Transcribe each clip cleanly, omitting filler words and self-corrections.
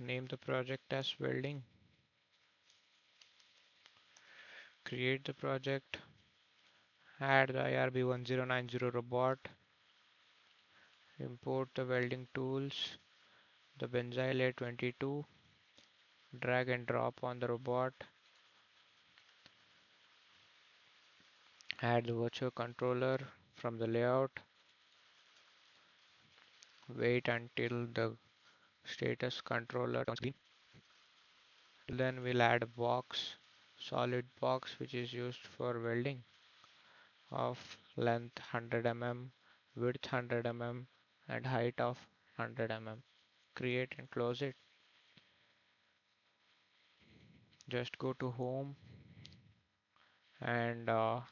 Name the project as welding. Create the project. Add the IRB 1090 robot. Import the welding tools. The Benzyl A22. Drag and drop on the robot. Add the virtual controller from the layout. Wait until the status controller turns green. Then we'll add a box, solid box, which is used for welding of length 100 mm, width 100 mm, and height of 100 mm. Create and close it. Just go to home and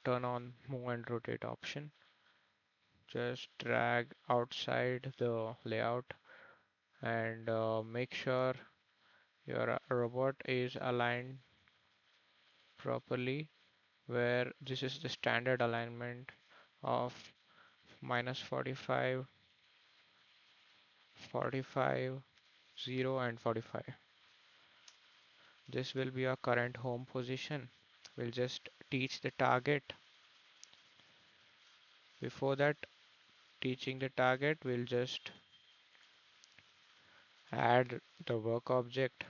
turn on move and rotate option. Just drag outside the layout and make sure your robot is aligned properly, where this is the standard alignment of minus 45, 45, 0 and 45. This will be our current home position. We'll just teach the target. Before that, teaching the target, we'll just add the work object.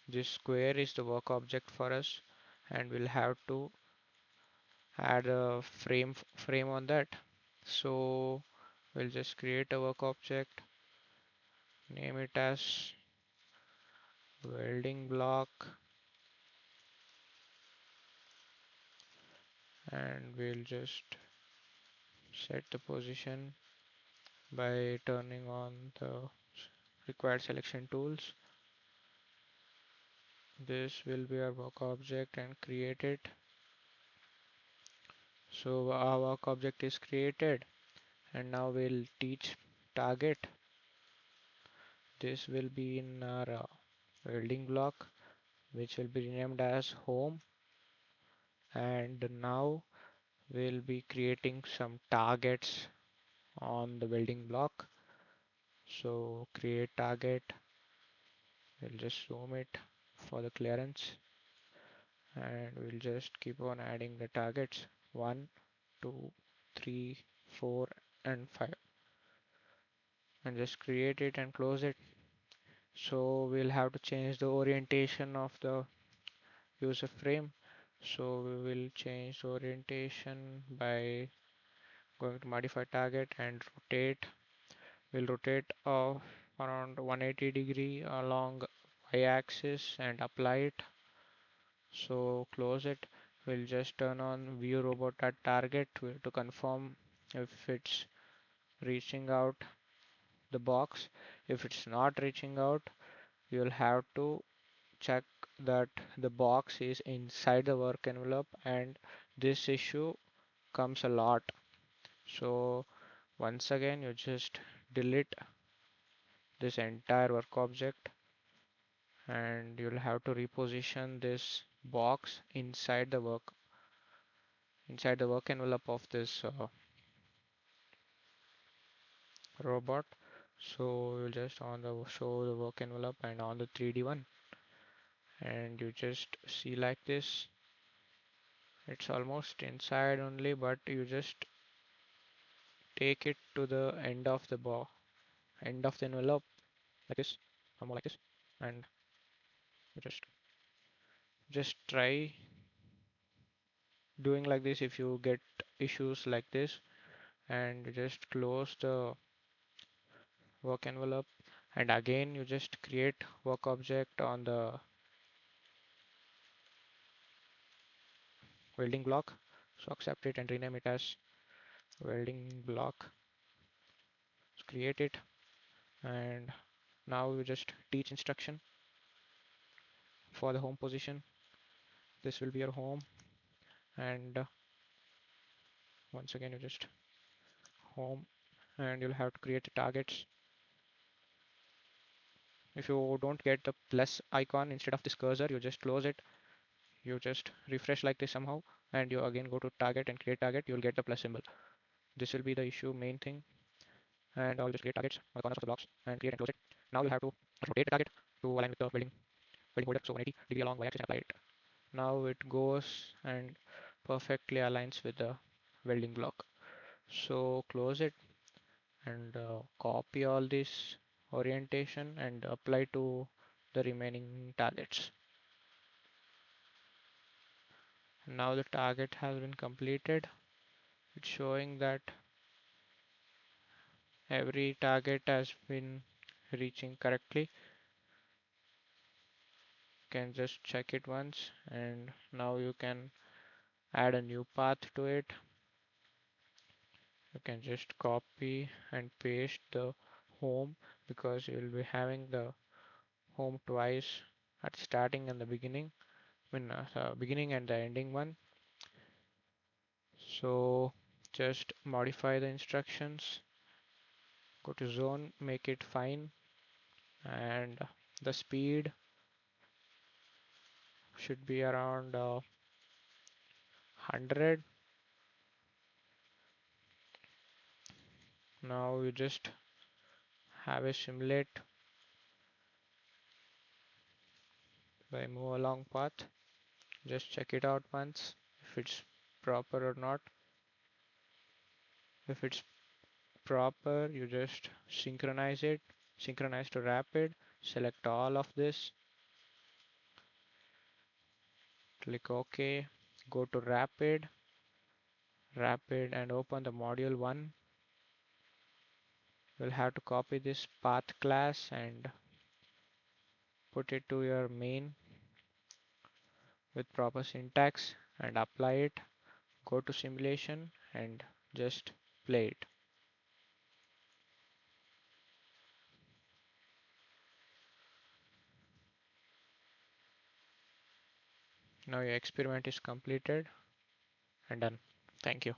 This square is the work object for us, and we'll have to add a frame on that. So we'll just create a work object, name it as welding block, and we'll just set the position by turning on the required selection tools. This will be our work object and create it. So our work object is created, and now we'll teach target. This will be in our welding block, which will be renamed as home, and now we'll be creating some targets on the welding block. So create target, we'll just zoom it for the clearance, and we'll just keep on adding the targets 1, 2, 3, 4 and 5, and just create it and close it. So we'll have to change the orientation of the user frame. So we will change the orientation by going to modify target and rotate. We'll rotate around 180-degree along y-axis and apply it. So close it. We'll just turn on view robot at target to confirm if it's reaching out the box. If it's not reaching out, you'll have to check that the box is inside the work envelope, and this issue comes a lot. So once again, you just delete this entire work object, and you'll have to reposition this box inside the work envelope of this robot. So you'll just on the show the work envelope and on the 3D one, and you just see like this. It's almost inside only, but you just take it to the end of the envelope like this, or more like this, and you just try doing like this if you get issues like this, and you just close the work envelope, and again you just create work object on the welding block. So accept it and rename it as welding block. So create it, and now you just teach instruction for the home position. This will be your home, and once again you just home, and you'll have to create the targets. If you don't get the plus icon instead of this cursor, you just close it, you just refresh like this somehow, and you again go to target and create target, you'll get the plus symbol. This will be the issue main thing, and I'll just create targets on the corners of the blocks and create and close it. Now you have to rotate the target to align with the welding holder. So 180 degree along y-axis and apply it. Now it goes and perfectly aligns with the welding block. So close it and copy all this orientation and apply to the remaining targets. Now the target has been completed. It's showing that every target has been reaching correctly. You can just check it once, and now you can add a new path to it. You can just copy and paste the home, because you will be having the home twice, at starting and the beginning, beginning and the ending one. So just modify the instructions, go to zone, make it fine, and the speed should be around 100. Now you just have a simulate by move along path. Just check it out once if it's proper or not. If it's proper, you just synchronize it, synchronize to rapid, select all of this, click OK, go to rapid and open the module 1. You'll have to copy this path class and put it to your main with proper syntax and apply it. Go to simulation and just play it. Now your experiment is completed and done. Thank you.